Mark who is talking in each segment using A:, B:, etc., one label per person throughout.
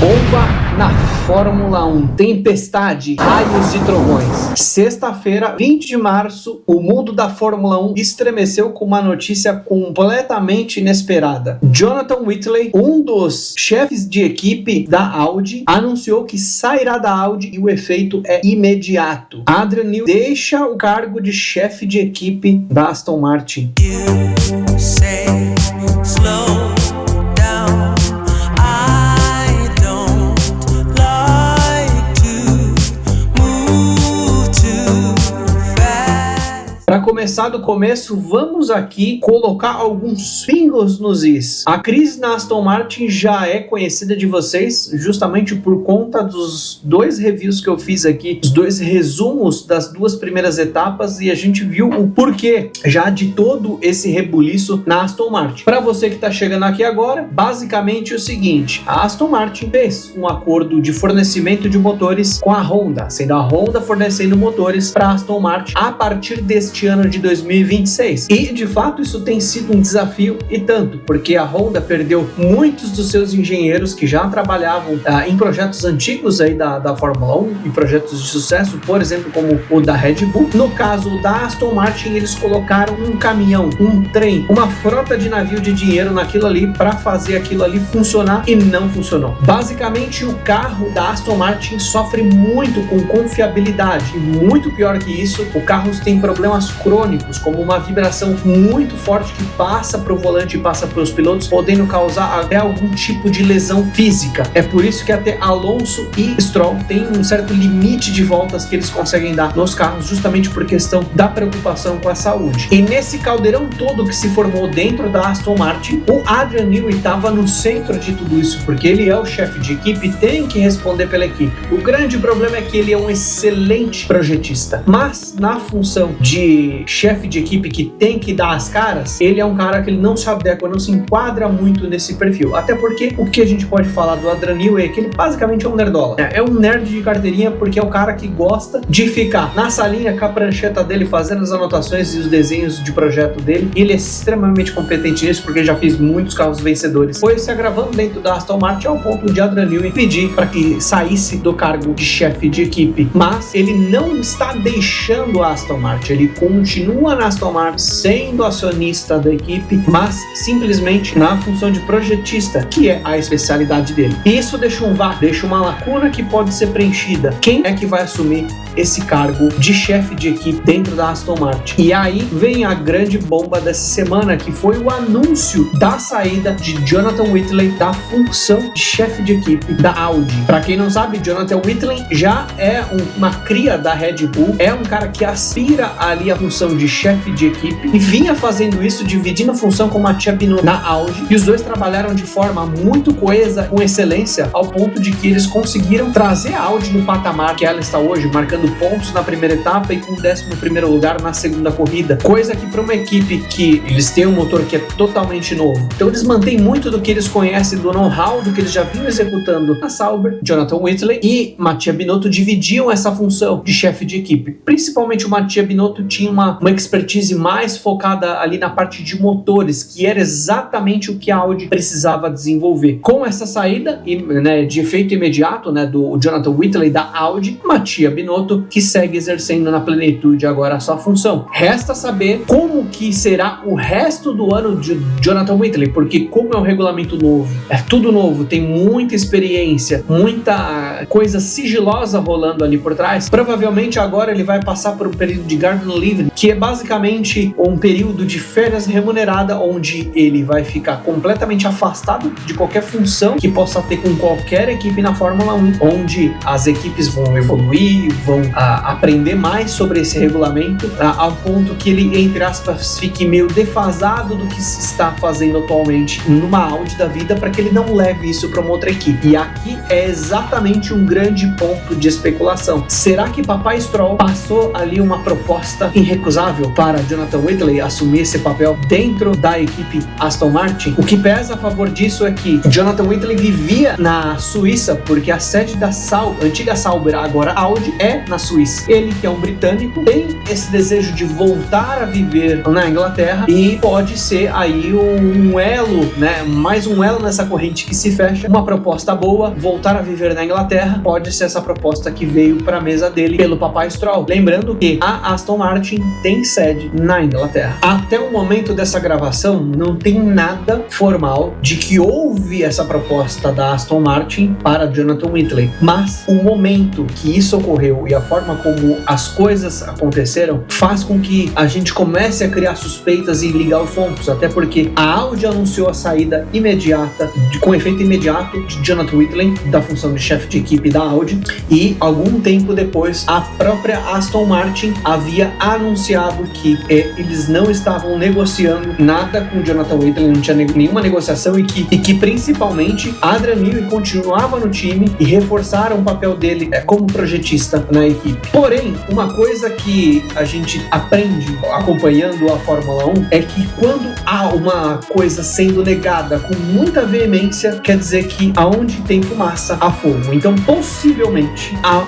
A: Bomba na Fórmula 1, tempestade, raios e trovões. Sexta-feira, 20 de março, o mundo da Fórmula 1 estremeceu com uma notícia completamente inesperada. Jonathan Whitley, um dos chefes de equipe da Audi, anunciou que sairá da Audi e o efeito é imediato. Adrian Newey deixa o cargo de chefe de equipe da Aston Martin. Para começar do começo, vamos aqui colocar alguns pingos nos is. A crise na Aston Martin já é conhecida de vocês, justamente por conta dos dois reviews que eu fiz aqui, os dois resumos das duas primeiras etapas, e a gente viu o porquê já de todo esse rebuliço na Aston Martin. Para você que está chegando aqui agora, basicamente é o seguinte: a Aston Martin fez um acordo de fornecimento de motores com a Honda, sendo a Honda fornecendo motores para a Aston Martin a partir deste ano de 2026. E de fato isso tem sido um desafio e tanto, porque a Honda perdeu muitos dos seus engenheiros que já trabalhavam em projetos antigos aí da Fórmula 1, em projetos de sucesso, por exemplo, como o da Red Bull. No caso da Aston Martin, eles colocaram um caminhão, um trem, uma frota de navio de dinheiro naquilo ali para fazer aquilo ali funcionar, e não funcionou. Basicamente, o carro da Aston Martin sofre muito com confiabilidade, e muito pior que isso, o carro tem problemas crônicos, como uma vibração muito forte que passa para o volante e passa para os pilotos, podendo causar até algum tipo de lesão física. É por isso que até Alonso e Stroll têm um certo limite de voltas que eles conseguem dar nos carros, justamente por questão da preocupação com a saúde. E nesse caldeirão todo que se formou dentro da Aston Martin, o Adrian Newey estava no centro de tudo isso, porque ele é o chefe de equipe e tem que responder pela equipe. O grande problema é que ele é um excelente projetista, mas na função de chefe de equipe que tem que dar as caras, ele é um cara que ele não se adequa, não se enquadra muito nesse perfil. Até porque o que a gente pode falar do Adrian Newey é que ele basicamente é um nerdola. É um nerd de carteirinha, porque é o cara que gosta de ficar na salinha com a prancheta dele, fazendo as anotações e os desenhos de projeto dele. E ele é extremamente competente nisso, porque já fez muitos carros vencedores. Foi se agravando dentro da Aston Martin ao ponto de Adrian Newey pedir para que saísse do cargo de chefe de equipe. Mas ele não está deixando a Aston Martin, ele continua na Aston Martin sendo acionista da equipe, mas simplesmente na função de projetista, que é a especialidade dele. E isso deixa um vácuo, deixa uma lacuna que pode ser preenchida. Quem é que vai assumir esse cargo de chefe de equipe dentro da Aston Martin? E aí vem a grande bomba dessa semana, que foi o anúncio da saída de Jonathan Whitley da função de chefe de equipe da Audi. Para quem não sabe, Jonathan Whitley já é uma cria da Red Bull, é um cara que aspira ali a função de chefe de equipe e vinha fazendo isso, dividindo a função com Mattia Binotto na Audi, e os dois trabalharam de forma muito coesa, com excelência, ao ponto de que eles conseguiram trazer a Audi no patamar que ela está hoje, marcando pontos na primeira etapa e com 11º lugar na segunda corrida, coisa que para uma equipe que eles têm um motor que é totalmente novo, então eles mantêm muito do que eles conhecem, do know-how, do que eles já vinham executando na Sauber. Jonathan Whitley e Mattia Binotto dividiam essa função de chefe de equipe. Principalmente o Mattia Binotto tinha uma expertise mais focada ali na parte de motores, que era exatamente o que a Audi precisava desenvolver. Com essa saída de efeito imediato, do Jonathan Whitley da Audi, Mattia Binotto, que segue exercendo na plenitude agora a sua função. Resta saber como que será o resto do ano de Jonathan Whitley, porque como é um regulamento novo, é tudo novo, tem muita experiência, muita coisa sigilosa rolando ali por trás, provavelmente agora ele vai passar por um período de garden leave, que é basicamente um período de férias remunerada, onde ele vai ficar completamente afastado de qualquer função que possa ter com qualquer equipe na Fórmula 1, onde as equipes vão evoluir, vão aprender mais sobre esse regulamento, ao ponto que ele, entre aspas, fique meio defasado do que se está fazendo atualmente numa Audi da vida, para que ele não leve isso para uma outra equipe. E aqui é exatamente um grande ponto de especulação. Será que Papai Stroll passou ali uma proposta irrecusável para Jonathan Whitley assumir esse papel dentro da equipe Aston Martin? O que pesa a favor disso é que Jonathan Whitley vivia na Suíça, porque a sede da antiga Sauber, agora Audi, é na Suíça. Ele, que é um britânico, tem esse desejo de voltar a viver na Inglaterra, e pode ser aí um elo, mais um elo nessa corrente que se fecha, uma proposta boa, voltar voltar a viver na Inglaterra, pode ser essa proposta que veio para a mesa dele pelo Papai Stroll. Lembrando que a Aston Martin tem sede na Inglaterra. Até o momento dessa gravação, não tem nada formal de que houve essa proposta da Aston Martin para Jonathan Whitley, mas o momento que isso ocorreu e a forma como as coisas aconteceram faz com que a gente comece a criar suspeitas e ligar os pontos, até porque a Audi anunciou a saída imediata, com efeito imediato, de Jonathan Whitley da função de chefe de equipe da Audi, e algum tempo depois a própria Aston Martin havia anunciado que eles não estavam negociando nada com Jonathan Whitley, não tinha nenhuma negociação, e que principalmente Adrian Newey continuava no time e reforçaram o papel dele como projetista na equipe. Porém, uma coisa que a gente aprende acompanhando a Fórmula 1 é que quando há uma coisa sendo negada com muita veemência, quer dizer que aonde tem fumaça, há fogo. Então, possivelmente, há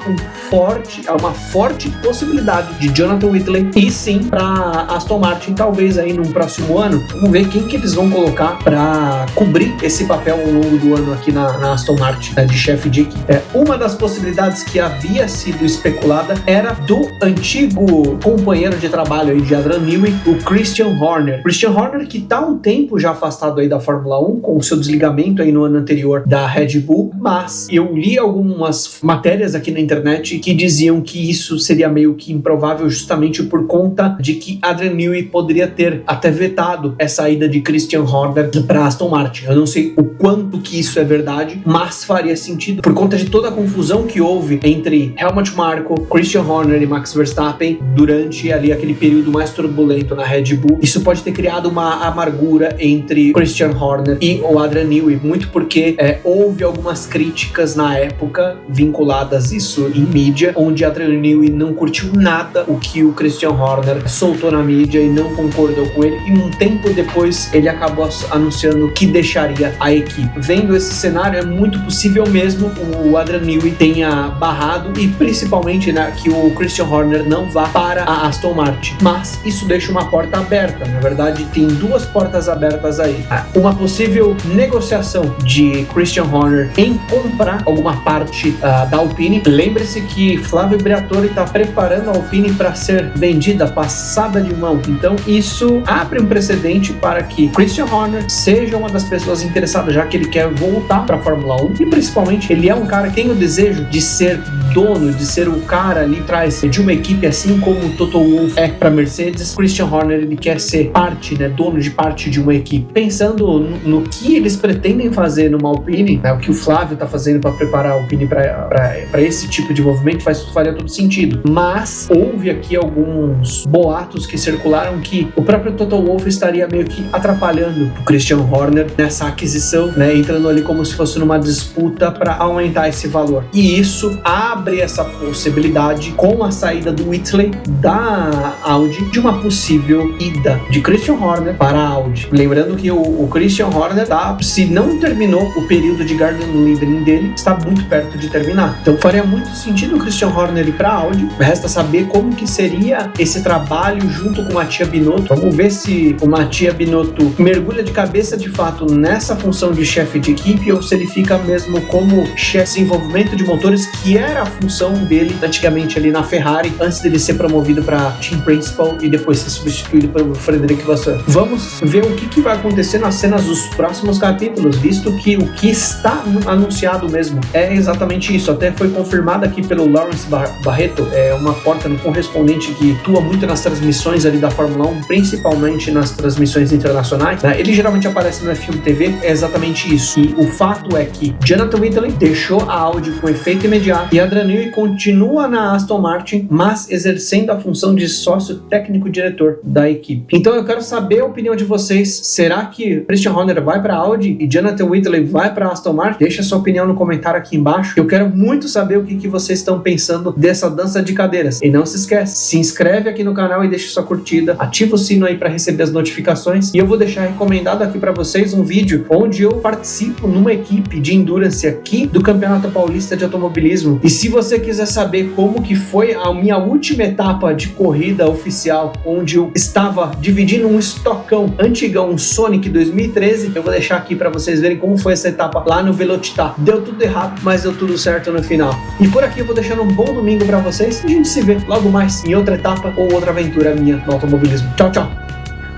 A: uma forte possibilidade de Jonathan Whitley e sim para Aston Martin, talvez aí num próximo ano. Vamos ver quem que eles vão colocar para cobrir esse papel ao longo do ano aqui na Aston Martin, de chefe de equipe. Uma das possibilidades que havia sido especulada era do antigo companheiro de trabalho aí de Adrian Newey, o Christian Horner. Christian Horner que está um tempo já afastado aí da Fórmula 1 com o seu desligamento aí no ano anterior da Red Bull, mas eu li algumas matérias aqui na internet que diziam que isso seria meio que improvável justamente por conta de que Adrian Newey poderia ter até vetado essa ida de Christian Horner para Aston Martin. Eu não sei o quanto que isso é verdade, mas faria sentido por conta de toda a confusão que houve entre Helmut Marko, Christian Horner e Max Verstappen durante ali aquele período mais turbulento na Red Bull. Isso pode ter criado uma amargura entre Christian Horner e o Adrian Newey, muito porque houve algumas críticas na época vinculadas isso em mídia, onde Adrian Newey não curtiu nada o que o Christian Horner soltou na mídia e não concordou com ele, e um tempo depois ele acabou anunciando que deixaria a equipe. Vendo esse cenário, é muito possível mesmo o Adrian Newey tenha barrado e principalmente que o Christian Horner não vá para a Aston Martin, mas isso deixa uma porta aberta. Na verdade, tem duas portas abertas aí. Uma possível negociação de Christian Horner em comprar alguma parte da Alpine. Lembre-se que Flavio Briatore está preparando a Alpine para ser vendida, passada de mão. Então isso abre um precedente para que Christian Horner seja uma das pessoas interessadas, já que ele quer voltar para a Fórmula 1 e principalmente ele é um cara que tem o desejo de ser dono, de ser o cara ali atrás de uma equipe, assim como o Toto Wolff é para Mercedes. Christian Horner ele quer ser parte, dono de parte de uma equipe. Pensando no que eles pretendem fazer numa Alpine, o que o Flávio está fazendo para preparar a Alpine para esse tipo de movimento faria todo sentido. Mas houve aqui alguns boatos que circularam que o próprio Toto Wolff estaria meio que atrapalhando o Christian Horner nessa aquisição, entrando ali como se fosse numa disputa para aumentar esse valor. E isso abre essa possibilidade, com a saída do Whitley da Audi, de uma possível ida de Christian Horner para a Audi. Lembrando que o Christian Horner se não terminou o período de Garden Leaving dele, está muito perto de terminar. Então faria muito sentido o Christian Horner ir para a Audi. Resta saber como que seria esse trabalho junto com o Mattia Binotto. Vamos ver se o Mattia Binotto mergulha de cabeça de fato nessa função de chefe de equipe ou se ele fica mesmo como chefe de desenvolvimento de motores, que era a função dele antigamente ali na Ferrari, antes dele ser promovido para Team Principal e depois ser substituído pelo Frederic Vasseur. Vamos ver o que vai acontecer nas cenas dos próximos capítulos, visto que o que está anunciado mesmo é exatamente isso. Até foi confirmado aqui pelo Lawrence Barreto, uma porta no correspondente que atua muito nas transmissões ali da Fórmula 1, principalmente nas transmissões internacionais. Ele geralmente aparece no F1 TV, é exatamente isso. E o fato é que Jonathan Whitley deixou a Audi com efeito imediato e Adrian Newey continua na Aston Martin, mas exercendo a função de sócio técnico-diretor da equipe. Então eu quero saber a opinião de vocês. Será que Christian Horner vai para a Audi e Jonathan Whitley vai para a Aston Martin? Deixa sua opinião no comentário aqui embaixo. Eu quero muito saber o que vocês estão pensando dessa dança de cadeiras. E não se esquece, se inscreve aqui no canal e deixa sua curtida, ativa o sino aí para receber as notificações. E eu vou deixar recomendado aqui para vocês um vídeo onde eu participo numa equipe de endurance aqui do Campeonato Paulista de Automobilismo. E se se você quiser saber como que foi a minha última etapa de corrida oficial, onde eu estava dividindo um estocão antigão, um Sonic 2013, eu vou deixar aqui para vocês verem como foi essa etapa lá no Velocitar. Deu tudo errado, mas deu tudo certo no final. E por aqui eu vou deixando um bom domingo para vocês e a gente se vê logo mais em outra etapa ou outra aventura minha no automobilismo. Tchau, tchau!